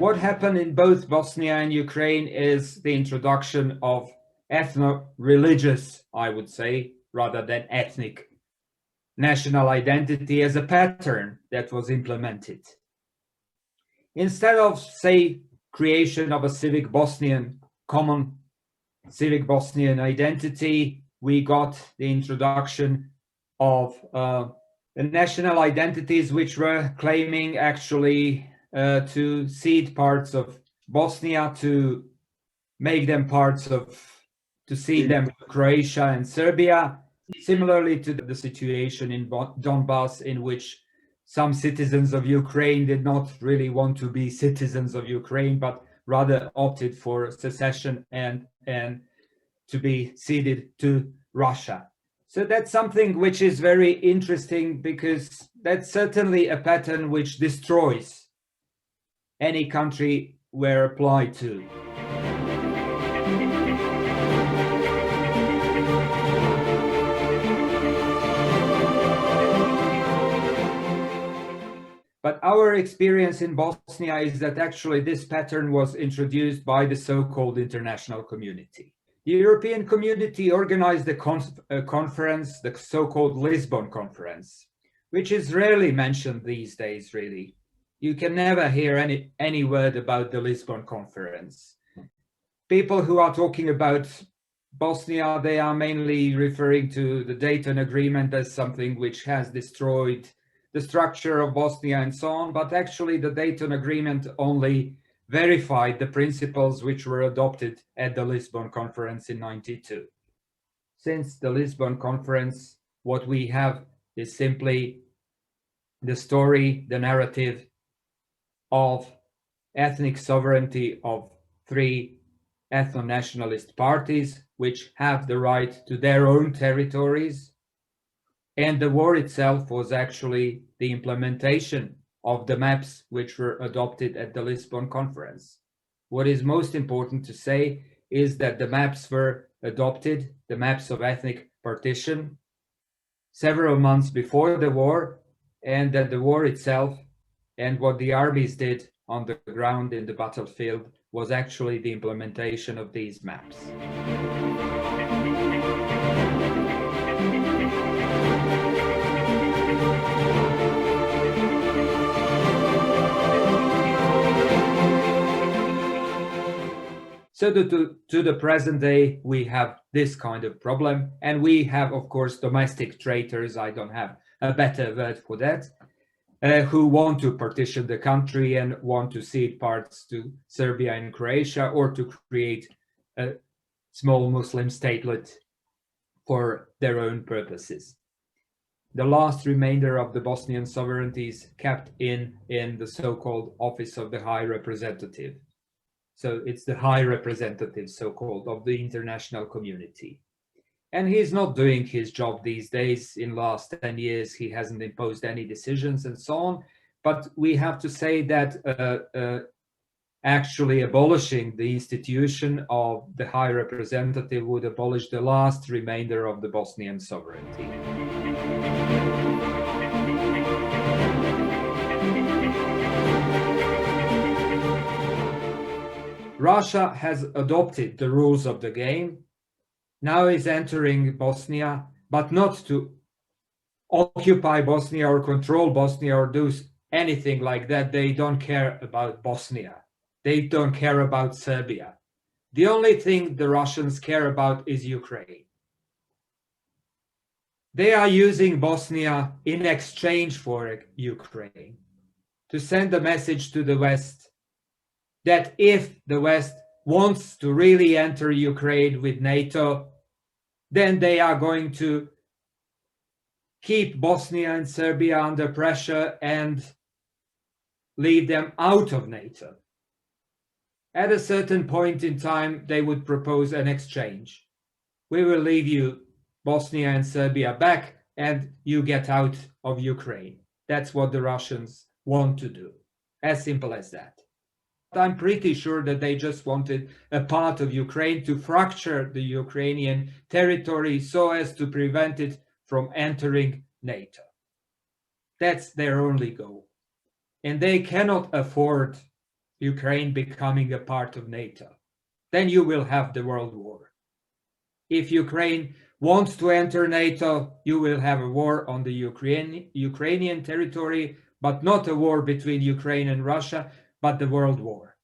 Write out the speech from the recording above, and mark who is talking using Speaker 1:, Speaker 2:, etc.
Speaker 1: What happened in both Bosnia and Ukraine is the introduction of ethno-religious, I would say, rather than ethnic national identity as a pattern that was implemented. Instead of, say, creation of a common civic Bosnian identity, we got the introduction of the national identities which were claiming actually to cede parts of Bosnia, to make them to cede them to Croatia and Serbia, similarly to the situation in Donbass, in which some citizens of Ukraine did not really want to be citizens of Ukraine, but rather opted for secession and to be ceded to Russia. So that's something which is very interesting, because that's certainly a pattern which destroys any country we're applied to. But our experience in Bosnia is that actually this pattern was introduced by the so-called international community. The European community organized a conference, the so-called Lisbon conference, which is rarely mentioned these days, really. You can never hear any word about the Lisbon conference. People who are talking about Bosnia, they are mainly referring to the Dayton Agreement as something which has destroyed the structure of Bosnia and so on, but actually the Dayton Agreement only verified the principles which were adopted at the Lisbon Conference in '92. Since the Lisbon Conference, what we have is simply the story, the narrative of ethnic sovereignty of three ethno-nationalist parties, which have the right to their own territories. And the war itself was actually the implementation of the maps which were adopted at the Lisbon Conference. What is most important to say is that the maps were adopted, the maps of ethnic partition, several months before the war, and that the war itself and what the armies did on the ground in the battlefield was actually the implementation of these maps. So to the present day, we have this kind of problem, and we have, of course, domestic traitors, I don't have a better word for that, who want to partition the country and want to cede parts to Serbia and Croatia, or to create a small Muslim statelet for their own purposes. The last remainder of the Bosnian sovereignty is kept in the so-called Office of the High Representative. So it's the High Representative, so-called, of the international community. And he's not doing his job these days. In the last 10 years, he hasn't imposed any decisions and so on. But we have to say that actually abolishing the institution of the High Representative would abolish the last remainder of the Bosnian sovereignty. Russia has adopted the rules of the game, now is entering Bosnia, but not to occupy Bosnia or control Bosnia or do anything like that. They don't care about Bosnia. They don't care about Serbia. The only thing the Russians care about is Ukraine. They are using Bosnia in exchange for Ukraine to send a message to the West that if the West wants to really enter Ukraine with NATO, then they are going to keep Bosnia and Serbia under pressure and leave them out of NATO. At a certain point in time, they would propose an exchange. We will leave you Bosnia and Serbia back, and you get out of Ukraine. That's what the Russians want to do. As simple as that. I'm pretty sure that they just wanted a part of Ukraine to fracture the Ukrainian territory so as to prevent it from entering NATO. That's their only goal. And they cannot afford Ukraine becoming a part of NATO. Then you will have the world war. If Ukraine wants to enter NATO, you will have a war on the Ukrainian territory, but not a war between Ukraine and Russia, but the world war.